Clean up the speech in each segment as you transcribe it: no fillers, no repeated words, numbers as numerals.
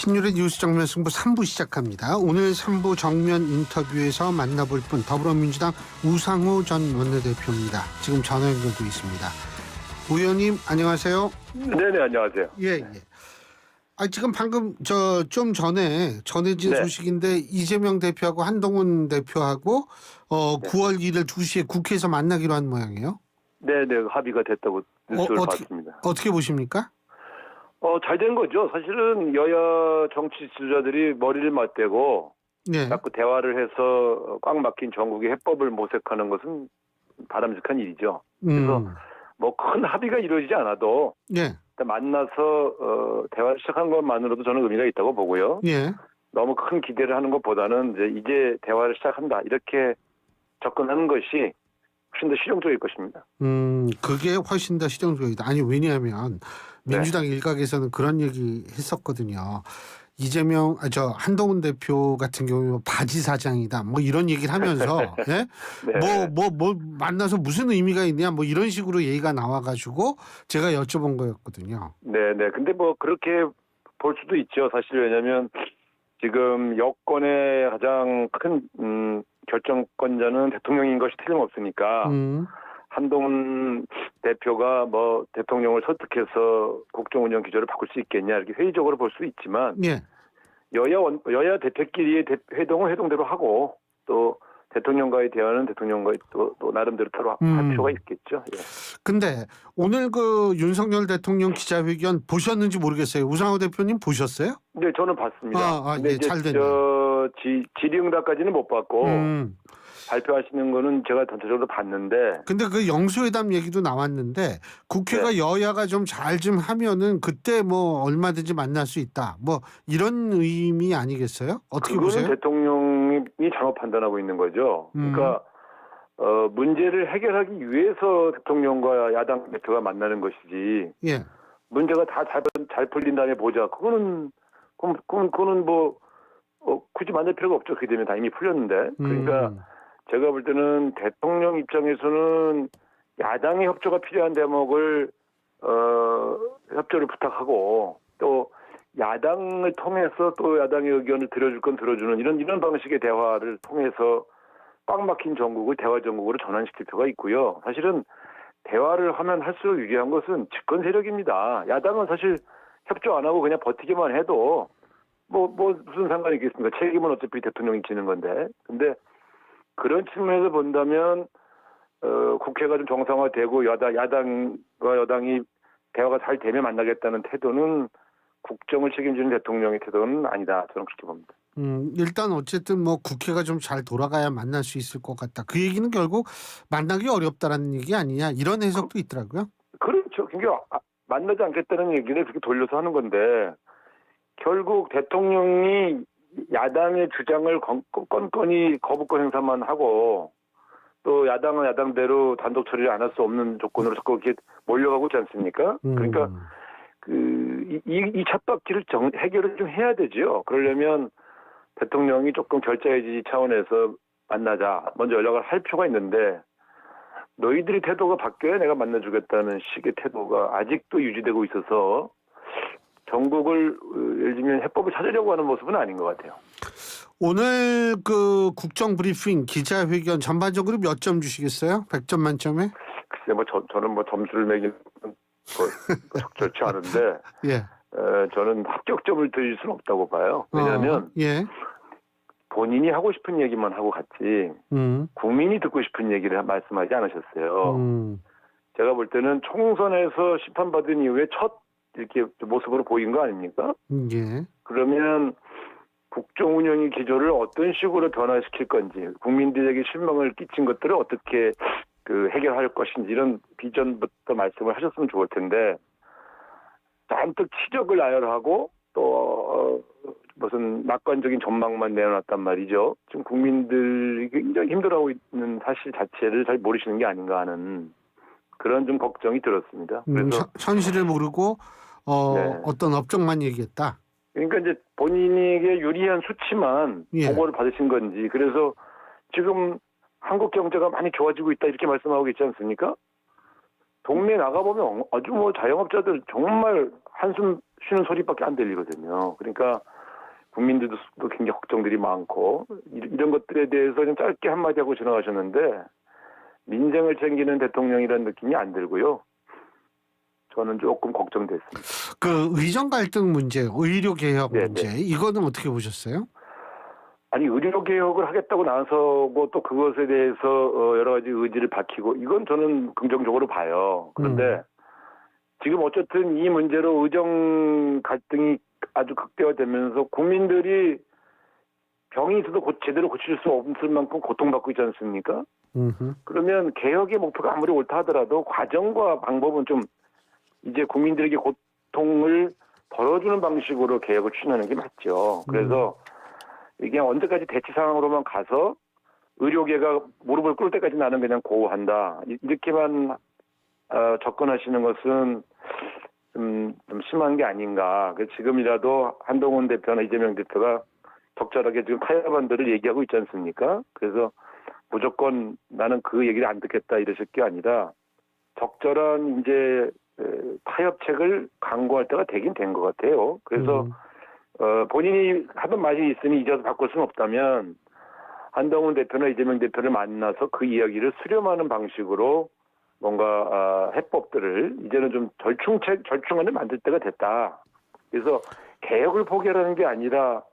신율의 뉴스 정면 승부 3부 시작합니다. 오늘 3부 정면 인터뷰에서 만나볼 분 더불어민주당 우상호 전 원내대표입니다. 지금 전화 연결돼 있습니다. 의원님 안녕하세요. 네네, 안녕하세요. 예. 지금 방금 좀 전에 전해진 네. 소식인데 이재명 대표하고 한동훈 대표하고 네. 9월 1일 2시에 국회에서 만나기로 한 모양이에요. 네네, 합의가 됐다고 뉴스를 봤습니다. 어떻게 보십니까? 잘 된 거죠. 사실은 여야 정치 지도자들이 머리를 맞대고 네. 자꾸 대화를 해서 꽉 막힌 전국의 해법을 모색하는 것은 바람직한 일이죠. 그래서 뭐 큰 합의가 이루어지지 않아도 예. 일단 만나서 대화를 시작한 것만으로도 저는 의미가 있다고 보고요. 예. 너무 큰 기대를 하는 것보다는 이제 대화를 시작한다 이렇게 접근하는 것이 훨씬 더 실용적일 것입니다. 그게 훨씬 더 실용적이다. 아니 왜냐하면 민주당 일각에서는 그런 얘기 했었거든요. 이재명 한동훈 대표 같은 경우 바지 사장이다. 뭐 이런 얘기를 하면서 예? 네. 뭐 만나서 무슨 의미가 있냐 뭐 이런 식으로 얘기가 나와가지고 제가 여쭤본 거였거든요. 네네. 근데 뭐 그렇게 볼 수도 있죠. 사실 왜냐하면 지금 여권의 가장 큰 결정권자는 대통령인 것이 틀림없으니까 한동훈 대표가 뭐 대통령을 설득해서 국정운영 기조를 바꿀 수 있겠냐 이렇게 회의적으로 볼 수 있지만 예. 여야 대표끼리의 회동은 회동대로 하고 또 대통령과의 대화는 대통령과의 또 나름대로 서로 할 필요가 있겠죠. 예. 근데 오늘 그 윤석열 대통령 기자회견 보셨는지 모르겠어요. 우상호 대표님 보셨어요? 네, 저는 봤습니다. 근데 예, 이제 잘 됐네. 질의응답까지는 못 봤고 발표하시는 거는 제가 전체적으로 봤는데. 근데 그 영수회담 얘기도 나왔는데 국회가 여야가 좀 잘 좀 하면은 그때 뭐 얼마든지 만날 수 있다. 뭐 이런 의미 아니겠어요? 어떻게 보세요? 그거는 대통령이 잘못 판단하고 있는 거죠. 그러니까 문제를 해결하기 위해서 대통령과 야당 대표가 만나는 것이지. 예. 문제가 다 잘 풀린 다음에 보자. 그거는 뭐 굳이 만날 필요가 없죠. 그게 되면 다 이미 풀렸는데. 그러니까 제가 볼 때는 대통령 입장에서는 야당의 협조가 필요한 대목을 협조를 부탁하고 또 야당을 통해서 또 야당의 의견을 들어줄 건 들어주는 이런 방식의 대화를 통해서 꽉 막힌 전국을 대화 전국으로 전환시킬 필요가 있고요. 사실은 대화를 하면 할수록 유리한 것은 집권 세력입니다. 야당은 사실 협조 안 하고 그냥 버티기만 해도 뭐 무슨 상관이 있겠습니까? 책임은 어차피 대통령이 지는 건데. 근데 그런 측면에서 본다면 국회가 좀 정상화되고 야당과 여당이 대화가 잘 되면 만나겠다는 태도는 국정을 책임지는 대통령의 태도는 아니다. 저는 그렇게 봅니다. 일단 어쨌든 뭐 국회가 좀 잘 돌아가야 만날 수 있을 것 같다. 그 얘기는 결국 만나기 어렵다라는 얘기 아니냐 이런 해석도 있더라고요. 그렇죠. 그러니까 만나지 않겠다는 얘기를 그렇게 돌려서 하는 건데 결국 대통령이 야당의 주장을 건건히 거부권 행사만 하고 또 야당은 야당대로 단독 처리를 안 할 수 없는 조건으로 자꾸 이렇게 몰려가고 있지 않습니까? 그러니까 이 쳇바퀴를 해결을 좀 해야 되죠. 그러려면 대통령이 조금 결자해지 차원에서 만나자 먼저 연락을 할 필요가 있는데 너희들이 태도가 바뀌어야 내가 만나주겠다는 식의 태도가 아직도 유지되고 있어서 전국을 예를 들면 해법을 찾으려고 하는 모습은 아닌 것 같아요. 오늘 그 국정 브리핑 기자회견 전반적으로 몇 점 주시겠어요? 100점 만점에? 글쎄 저는 점수를 매기는 적절치 않은데 예. 저는 합격점을 드릴 수는 없다고 봐요. 왜냐하면 본인이 하고 싶은 얘기만 하고 갔지 국민이 듣고 싶은 얘기를 말씀하지 않으셨어요. 제가 볼 때는 총선에서 심판받은 이후에 첫 이렇게 모습으로 보인 거 아닙니까? 예. 그러면 국정 운영의 기조를 어떤 식으로 변화시킬 건지, 국민들에게 실망을 끼친 것들을 어떻게 해결할 것인지 이런 비전부터 말씀을 하셨으면 좋을 텐데 잔뜩 치적을 나열하고 또 무슨 낙관적인 전망만 내놓았단 말이죠. 지금 국민들이 굉장히 힘들어하고 있는 사실 자체를 잘 모르시는 게 아닌가 하는 그런 좀 걱정이 들었습니다. 그래서 현실을 모르고 어떤 업적만 얘기했다. 그러니까 이제 본인에게 유리한 수치만 보고를 받으신 건지 그래서 지금 한국 경제가 많이 좋아지고 있다 이렇게 말씀하고 있지 않습니까? 동네 나가보면 아주 뭐 자영업자들 정말 한숨 쉬는 소리밖에 안 들리거든요. 그러니까 국민들도 굉장히 걱정들이 많고 이런 것들에 대해서 좀 짧게 한마디 하고 지나가셨는데 민생을 챙기는 대통령이라는 느낌이 안 들고요. 저는 조금 걱정됐습니다. 그 의정 갈등 문제, 의료 개혁 네, 문제 이거는 어떻게 보셨어요? 아니 의료 개혁을 하겠다고 나서고 또 그것에 대해서 여러 가지 의지를 밝히고 이건 저는 긍정적으로 봐요. 그런데 지금 어쨌든 이 문제로 의정 갈등이 아주 극대화되면서 국민들이 병이 있어도 제대로 고칠 수 없을 만큼 고통받고 있지 않습니까? 그러면 개혁의 목표가 아무리 옳다 하더라도 과정과 방법은 좀 이제 국민들에게 고통을 덜어주는 방식으로 개혁을 추진하는 게 맞죠. 그래서 이게 언제까지 대치 상황으로만 가서 의료계가 무릎을 꿇을 때까지 나는 그냥 고호한다. 이렇게만 접근하시는 것은 좀 심한 게 아닌가. 지금이라도 한동훈 대표나 이재명 대표가 적절하게 지금 타협안들을 얘기하고 있지 않습니까? 그래서 무조건 나는 그 얘기를 안 듣겠다 이러실 게 아니라 적절한 이제 타협책을 강구할 때가 되긴 된 것 같아요. 그래서 본인이 하던 말이 있으니 이제 와서 바꿀 수는 없다면 한동훈 대표나 이재명 대표를 만나서 그 이야기를 수렴하는 방식으로 뭔가 해법들을 이제는 좀 절충안을 만들 때가 됐다. 그래서 개혁을 포기하라는 게 아니라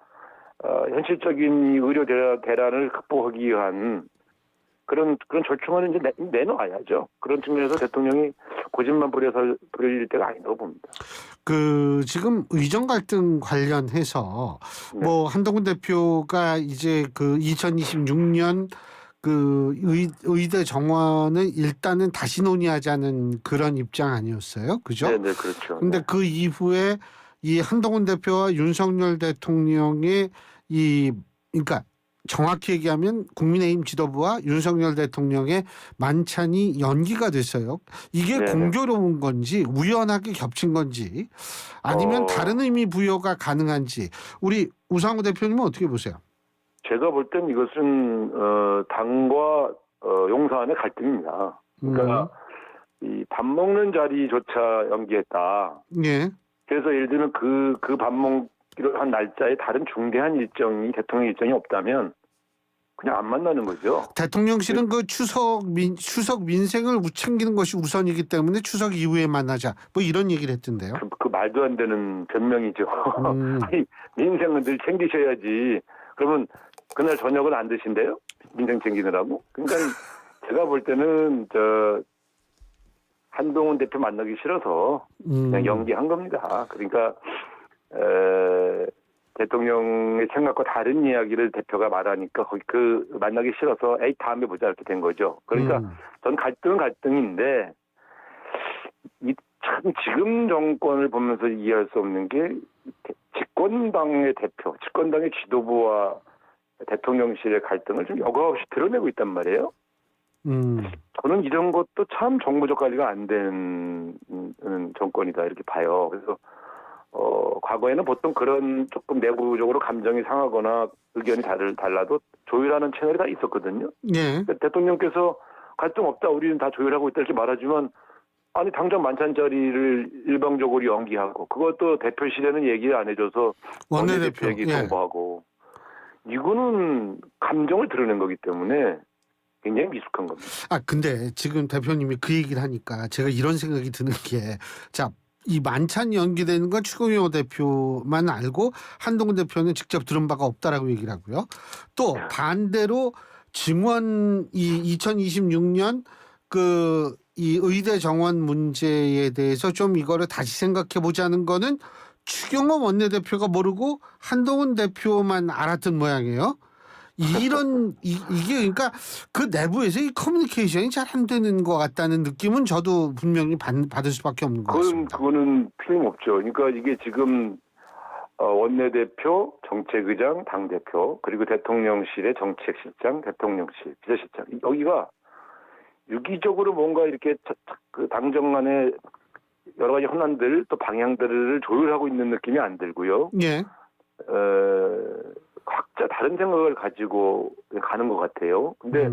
현실적인 의료 대란을 극복하기 위한 그런 절충안을 이제 내놓아야죠. 그런 측면에서 대통령이 고집만 부릴 때가 아니라고 봅니다. 그 지금 의정 갈등 관련해서 네. 뭐 한동훈 대표가 이제 그 2026년 그 의대 정원은 일단은 다시 논의하자는 그런 입장 아니었어요, 그죠? 네, 그렇죠. 근데 그 이후에 이 한동훈 대표와 윤석열 대통령의 그러니까 정확히 얘기하면 국민의힘 지도부와 윤석열 대통령의 만찬이 연기가 됐어요. 이게 네네. 공교로운 건지 우연하게 겹친 건지 아니면 다른 의미 부여가 가능한지 우리 우상호 대표님은 어떻게 보세요? 제가 볼 땐 이것은 당과 용사안의 갈등입니다. 그러니까 이 밥 먹는 자리조차 연기했다. 예. 그래서 예를 들면 그 밥 먹기로 한 날짜에 다른 중대한 일정이 대통령 일정이 없다면 그냥 안 만나는 거죠. 대통령실은 그 추석 민생을 챙기는 것이 우선이기 때문에 추석 이후에 만나자 뭐 이런 얘기를 했던데요. 그 말도 안 되는 변명이죠. 아니 민생은 늘 챙기셔야지. 그러면 그날 저녁은 안 드신대요? 민생 챙기느라고? 그러니까 제가 볼 때는 한동훈 대표 만나기 싫어서 그냥 연기한 겁니다. 그러니까 대통령의 생각과 다른 이야기를 대표가 말하니까 거기 만나기 싫어서 에이 다음에 보자 이렇게 된 거죠. 그러니까 전 갈등은 갈등인데 참 지금 정권을 보면서 이해할 수 없는 게 집권당의 대표, 집권당의 지도부와 대통령실의 갈등을 좀 여과없이 드러내고 있단 말이에요. 저는 이런 것도 참 정무적 관리가 안 된 정권이다 이렇게 봐요. 그래서 과거에는 보통 그런 조금 내부적으로 감정이 상하거나 의견이 달라도 조율하는 채널이 다 있었거든요. 예. 대통령께서 갈등 없다, 우리는 다 조율하고 있다 이렇게 말하지만 아니 당장 만찬 자리를 일방적으로 연기하고 그것도 대표실에는 얘기를 안 해줘서 원내대표에게 통보하고 이거는 감정을 드러낸 거기 때문에 굉장히 미숙한 겁니다. 근데 지금 대표님이 그 얘기를 하니까 제가 이런 생각이 드는 게 이 만찬 연기되는 건 추경호 대표만 알고 한동훈 대표는 직접 들은 바가 없다라고 얘기를 하고요. 또 반대로 증원 2026년 이 의대 정원 문제에 대해서 좀 이거를 다시 생각해 보자는 거는 추경호 원내대표가 모르고 한동훈 대표만 알았던 모양이에요. 이게 그러니까 그 내부에서 이 커뮤니케이션이 잘 안 되는 것 같다는 느낌은 저도 분명히 받을 수밖에 없는 것 같습니다. 그거는 틀림없죠. 그러니까 이게 지금 원내대표, 정책의장, 당대표 그리고 대통령실의 정책실장, 대통령실, 비서실장 여기가 유기적으로 뭔가 이렇게 그 당정 간의 여러 가지 현안들 또 방향들을 조율하고 있는 느낌이 안 들고요. 예. 각자 다른 생각을 가지고 가는 것 같아요. 근데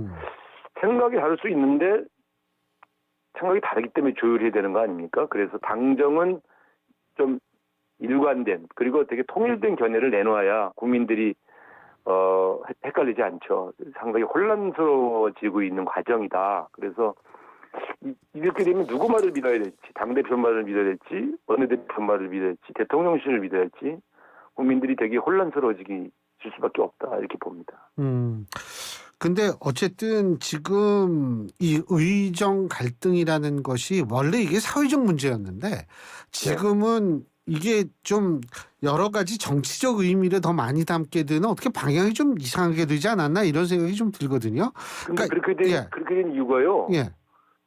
생각이 다를 수 있는데 생각이 다르기 때문에 조율해야 되는 거 아닙니까? 그래서 당정은 좀 일관된 그리고 되게 통일된 견해를 내놓아야 국민들이 헷갈리지 않죠. 상당히 혼란스러워지고 있는 과정이다. 그래서 이렇게 되면 누구 말을 믿어야 될지, 당대표 말을 믿어야 될지, 원내대표 말을 믿어야 될지, 대통령실을 믿어야 될지 국민들이 되게 혼란스러워질 수밖에 없다. 이렇게 봅니다. 근데 어쨌든 지금 이 의정 갈등이라는 것이 원래 이게 사회적 문제였는데 지금은 이게 좀 여러 가지 정치적 의미를 더 많이 담게 되는 어떻게 방향이 좀 이상하게 되지 않았나 이런 생각이 좀 들거든요. 그러니까 그렇게 된 이유가요. 예.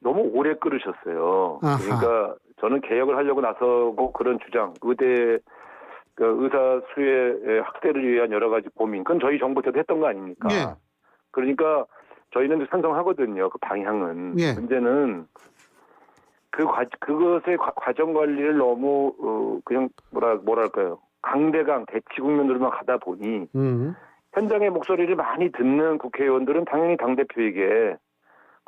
너무 오래 끌으셨어요. 아하. 그러니까 저는 개혁을 하려고 나서고 그런 주장, 의대 의사 수의 확대를 위한 여러 가지 고민, 그건 저희 정부 때도 했던 거 아닙니까? 예. 그러니까 저희는 찬성하거든요. 그 방향은. 예. 문제는 그것의 과정 관리를 너무 그냥 뭐랄까요, 강대강 대치 국면으로만 가다 보니 현장의 목소리를 많이 듣는 국회의원들은 당연히 당 대표에게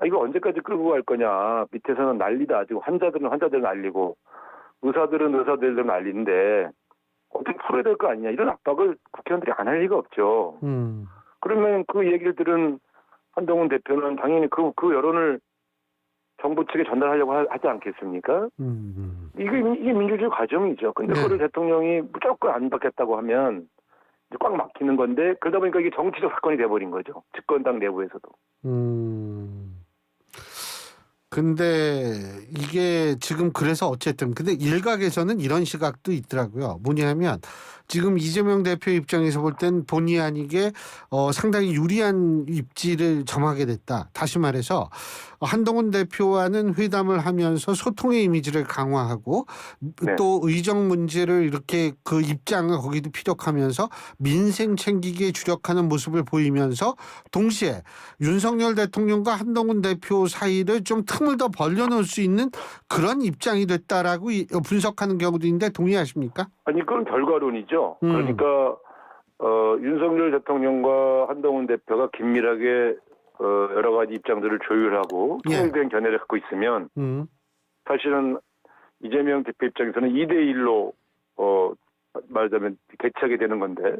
이거 언제까지 끌고 갈 거냐, 밑에서는 난리다, 지금 환자들은 난리고 의사들은 의사들대로 난리인데 어떻게 풀어야 될 거 아니냐, 이런 압박을 국회의원들이 안 할 리가 없죠. 그러면 그 얘기를 들은 한동훈 대표는 당연히 그 여론을 정부 측에 전달하려고 하지 않겠습니까? 이게 민주주의 과정이죠. 근데 그걸 대통령이 무조건 안 받겠다고 하면 이제 꽉 막히는 건데, 그러다 보니까 이게 정치적 사건이 돼버린 거죠. 집권당 내부에서도. 근데 이게 지금 그래서 어쨌든 근데 일각에서는 이런 시각도 있더라고요. 뭐냐면 지금 이재명 대표 입장에서 볼 땐 본의 아니게 상당히 유리한 입지를 점하게 됐다. 다시 말해서 한동훈 대표와는 회담을 하면서 소통의 이미지를 강화하고 또 의정 문제를 이렇게 그 입장을 거기도 피력하면서 민생 챙기기에 주력하는 모습을 보이면서 동시에 윤석열 대통령과 한동훈 대표 사이를 좀 틈을 더 벌려놓을 수 있는 그런 입장이 됐다라고 분석하는 경우도 있는데 동의하십니까? 아니, 그건 결과론이죠. 그러니까 윤석열 대통령과 한동훈 대표가 긴밀하게 여러 가지 입장들을 조율하고 통일된 견해를 갖고 있으면 사실은 이재명 대표 입장에서는 2대1로 말하자면 대치하게 되는 건데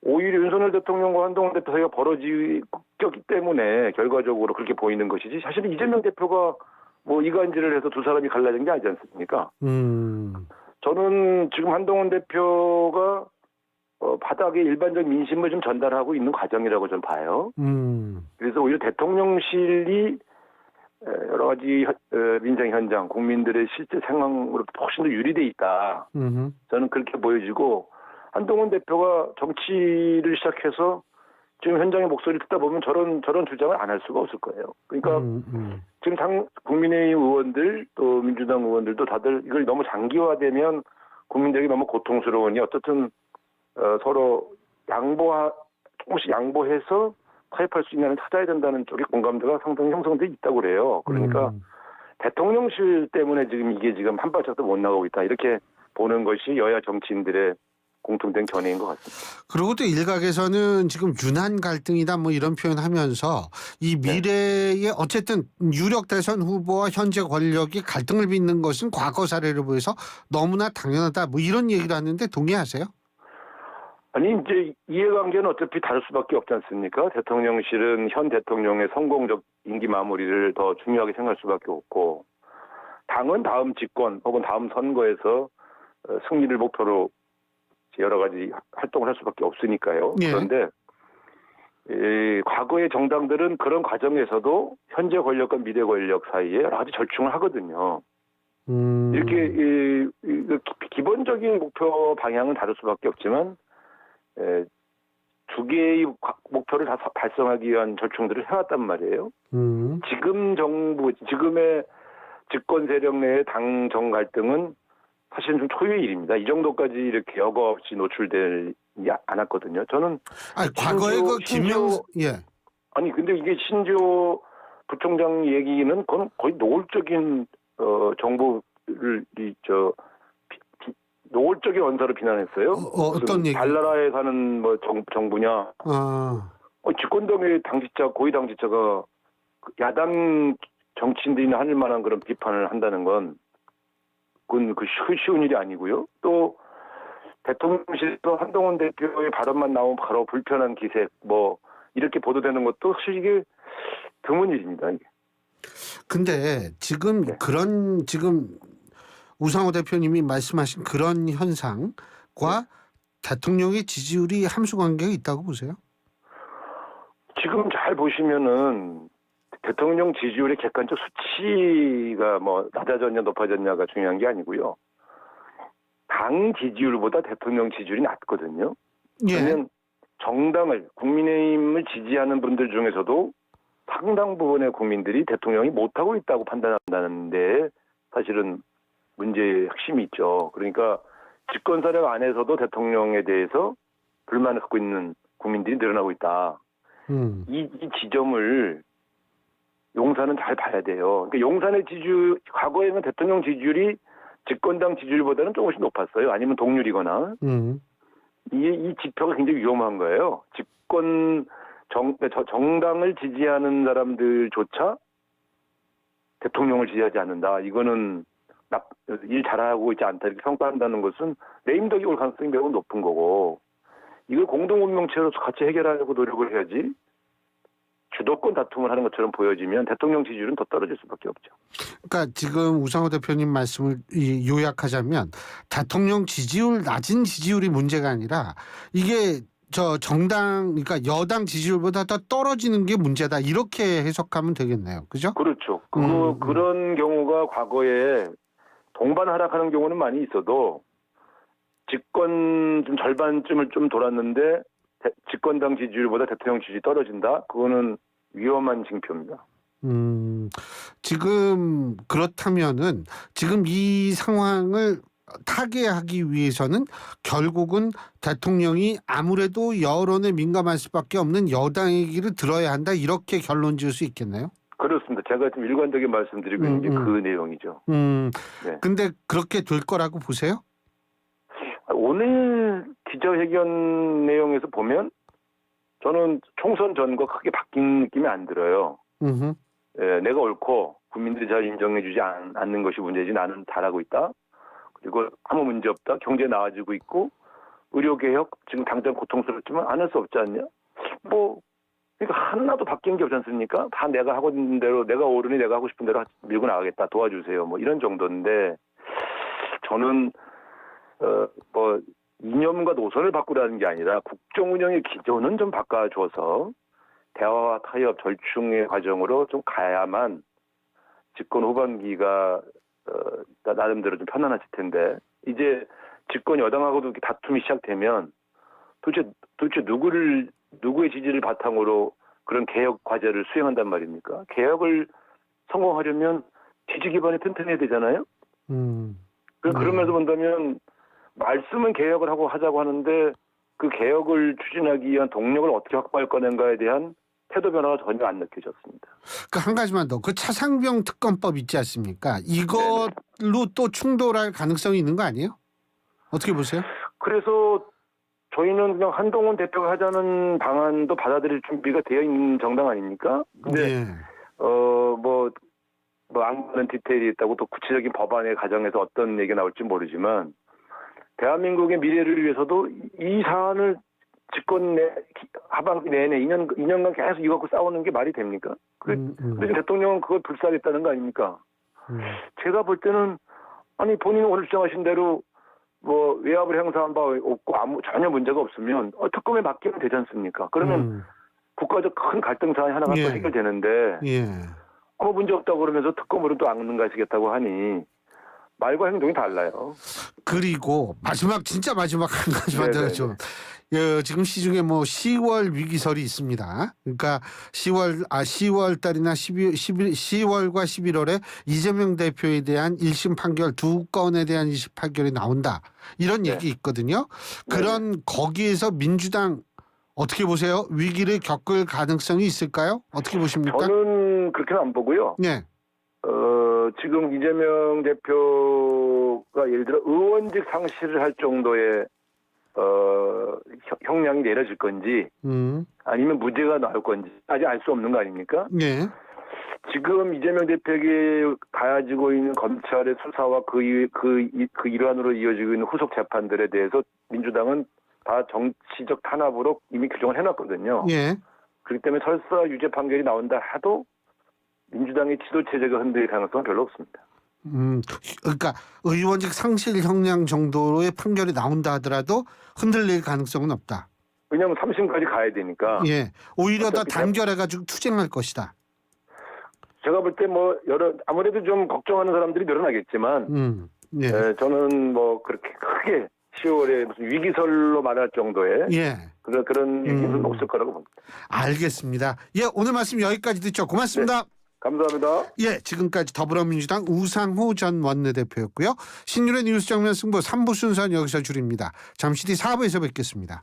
오히려 윤석열 대통령과 한동훈 대표 사이가 벌어지기 때문에 결과적으로 그렇게 보이는 것이지, 사실은 이재명 대표가 뭐 이간질을 해서 두 사람이 갈라진 게 아니지 않습니까? 저는 지금 한동훈 대표가 바닥에 일반적 민심을 좀 전달하고 있는 과정이라고 저는 봐요. 그래서 오히려 대통령실이 여러 가지 민생 현장, 국민들의 실제 상황으로 훨씬 더 유리돼 있다. 저는 그렇게 보여지고, 한동훈 대표가 정치를 시작해서 지금 현장의 목소리를 듣다 보면 저런 주장을 안 할 수가 없을 거예요. 그러니까 지금 국민의힘 의원들 또 민주당 의원들도 다들 이걸 너무 장기화되면 국민들에게 너무 고통스러우니 어떻든 서로 조금씩 양보해서 타협할 수 있는 안을 찾아야 된다는 쪽의 공감대가 상당히 형성돼 있다고 그래요. 그러니까 대통령실 때문에 이게 지금 한 발짝도 못 나가고 있다, 이렇게 보는 것이 여야 정치인들의 공통된 견해인 것 같습니다. 그리고 또 일각에서는 지금 유난 갈등이다 뭐 이런 표현하면서 이 미래에 어쨌든 유력 대선 후보와 현재 권력이 갈등을 빚는 것은 과거 사례를 보여서 너무나 당연하다 뭐 이런 얘기를 하는데 동의하세요? 아니, 이제 이해관계는 어차피 다를 수밖에 없지 않습니까? 대통령실은 현 대통령의 성공적 임기 마무리를 더 중요하게 생각할 수밖에 없고, 당은 다음 집권 혹은 다음 선거에서 승리를 목표로 여러 가지 활동을 할 수밖에 없으니까요. 그런데 과거의 정당들은 그런 과정에서도 현재 권력과 미래 권력 사이에 여러 가지 절충을 하거든요. 이렇게 기본적인 목표 방향은 다를 수밖에 없지만 두 개의 목표를 다 달성하기 위한 절충들을 해왔단 말이에요. 지금의 집권 세력 내의 당정 갈등은 사실은 좀 초유의 일입니다. 이 정도까지 이렇게 여과 없이 노출되지 않았거든요. 저는 과거에 아니, 근데 이게 신조 부총장 얘기는 그건 거의 노골적인 정보를 노골적인 언사로 비난했어요. 어떤 얘기? 달나라에 사는 뭐 정부냐? 집권당의 당직자, 고위 당직자가 야당 정치인들이나 하늘 만한 그런 비판을 한다는 건 그건 쉬운 일이 아니고요. 또 대통령실에서 한동훈 대표의 발언만 나오면 바로 불편한 기색 뭐 이렇게 보도되는 것도 사실 이게 드문 일입니다. 이게. 근데 지금 네. 지금 우상호 대표님이 말씀하신 그런 현상과 대통령의 지지율이 함수 관계가 있다고 보세요? 지금 잘 보시면은 대통령 지지율의 객관적 수치가 뭐 낮아졌냐 높아졌냐가 중요한 게 아니고요. 당 지지율보다 대통령 지지율이 낮거든요. 예. 그러면 정당을 국민의힘을 지지하는 분들 중에서도 상당 부분의 국민들이 대통령이 못하고 있다고 판단한다는 데 사실은 문제의 핵심이 있죠. 그러니까 집권 세력 안에서도 대통령에 대해서 불만을 갖고 있는 국민들이 늘어나고 있다. 이 지점을 용산은 잘 봐야 돼요. 그러니까 용산의 지지율, 과거에는 대통령 지지율이 집권당 지지율보다는 조금씩 높았어요. 아니면 동률이거나. 이 지표가 굉장히 위험한 거예요. 정당을 지지하는 사람들조차 대통령을 지지하지 않는다. 이거는 일 잘하고 있지 않다 이렇게 평가한다는 것은 레임덕이 올 가능성이 매우 높은 거고 이걸 공동운명체로서 같이 해결하려고 노력을 해야지 주도권 다툼을 하는 것처럼 보여지면 대통령 지지율은 더 떨어질 수밖에 없죠. 그러니까 지금 우상호 대표님 말씀을 요약하자면 대통령 지지율 낮은 지지율이 문제가 아니라 이게 정당 그러니까 여당 지지율보다 더 떨어지는 게 문제다 이렇게 해석하면 되겠네요. 그죠? 그렇죠. 그런 경우가 과거에 동반 하락하는 경우는 많이 있어도 집권 좀 절반쯤을 좀 돌았는데 집권당 지지율보다 대통령 지지율이 떨어진다. 그거는 위험한 징표입니다. 지금 그렇다면은 지금 이 상황을 타개하기 위해서는 결국은 대통령이 아무래도 여론에 민감할 수밖에 없는 여당의 길을 들어야 한다 이렇게 결론 지을 수 있겠네요. 그렇습니다. 제가 좀 일관되게 말씀드리고 있는 게 그 내용이죠. 네. 네. 근데 그렇게 될 거라고 보세요? 오늘 기자회견 내용에서 보면 저는 총선 전과 크게 바뀐 느낌이 안 들어요. 예, 내가 옳고 국민들이 잘 인정해주지 않는 것이 문제지 나는 잘하고 있다. 그리고 아무 문제 없다. 경제 나아지고 있고 의료개혁 지금 당장 고통스럽지만 안 할 수 없지 않냐. 그러니까 하나도 바뀐 게 없지 않습니까? 다 내가 하고 있는 대로 내가 옳으니 내가 하고 싶은 대로 밀고 나가겠다. 도와주세요. 뭐 이런 정도인데 저는 이념과 노선을 바꾸라는 게 아니라 국정 운영의 기조는 좀 바꿔줘서 대화와 타협, 절충의 과정으로 좀 가야만 집권 후반기가 나름대로 좀 편안하실 텐데 이제 집권 여당하고도 이렇게 다툼이 시작되면 도대체 누구의 지지를 바탕으로 그런 개혁 과제를 수행한단 말입니까? 개혁을 성공하려면 지지 기반이 튼튼해야 되잖아요. 그러면서 본다면 말씀은 개혁을 하자고 하는데 그 개혁을 추진하기 위한 동력을 어떻게 확보할 거는가에 대한 태도 변화가 전혀 안 느껴졌습니다. 한 가지만 더. 그 차상병 특검법 있지 않습니까? 이걸로 또 충돌할 가능성이 있는 거 아니에요? 어떻게 보세요? 그래서 저희는 그냥 한동훈 대표가 하자는 방안도 받아들일 준비가 되어 있는 정당 아닙니까? 근데 안 디테일이 있다고 또 구체적인 법안의 과정에서 어떤 얘기가 나올지 모르지만 대한민국의 미래를 위해서도 이 사안을 집권 하반기 내내 2년간 계속 이거 갖고 싸우는 게 말이 됩니까? 그래서 대통령은 그걸 불사하겠다는 거 아닙니까? 제가 볼 때는 아니 본인은 오늘 주장하신 대로 외압을 행사한 바 없고 전혀 문제가 없으면 특검에 맡기면 되지 않습니까? 그러면 국가적 큰 갈등 사안이 하나가 또 해결되는데 아무 문제 없다고 그러면서 특검으로 또 안 가시겠다고 하니 말과 행동이 달라요. 그리고 진짜 마지막 한 가지만 더 좀. 지금 시중에 10월 위기설이 있습니다. 그러니까 10월 달이나 10월과 11월에 이재명 대표에 대한 1심 판결 2건에 대한 1심 판결이 나온다. 이런 얘기 있거든요. 그런 거기에서 민주당 어떻게 보세요? 위기를 겪을 가능성이 있을까요? 어떻게 보십니까? 저는 그렇게는 안 보고요. 네. 지금 이재명 대표가 예를 들어 의원직 상실을 할 정도의 형량이 내려질 건지 아니면 무죄가 나올 건지 아직 알 수 없는 거 아닙니까? 네. 지금 이재명 대표에게 가지고 있는 검찰의 수사와 그 일환으로 이어지고 있는 후속 재판들에 대해서 민주당은 다 정치적 탄압으로 이미 규정을 해놨거든요. 예. 그렇기 때문에 설사 유죄 판결이 나온다 해도 민주당의 지도 체제가 흔들릴 가능성은 별로 없습니다. 그러니까 의원직 상실 형량 정도의 판결이 나온다 하더라도 흔들릴 가능성은 없다. 왜냐하면 3심까지 가야 되니까. 예. 오히려 더 어차피 단결해가지고 투쟁할 것이다. 제가 볼 때 뭐 아무래도 좀 걱정하는 사람들이 늘어나겠지만 예. 저는 뭐 그렇게 크게 10월에 무슨 위기설로 말할 정도의 예. 그런 얘기는 없을 거라고 봅니다. 알겠습니다. 예, 오늘 말씀 여기까지 듣죠. 고맙습니다. 감사합니다. 예, 지금까지 더불어민주당 우상호 전 원내대표였고요. 신윤의 뉴스 정면 승부 3부 순서는 여기서 줄입니다. 잠시 뒤 4부에서 뵙겠습니다.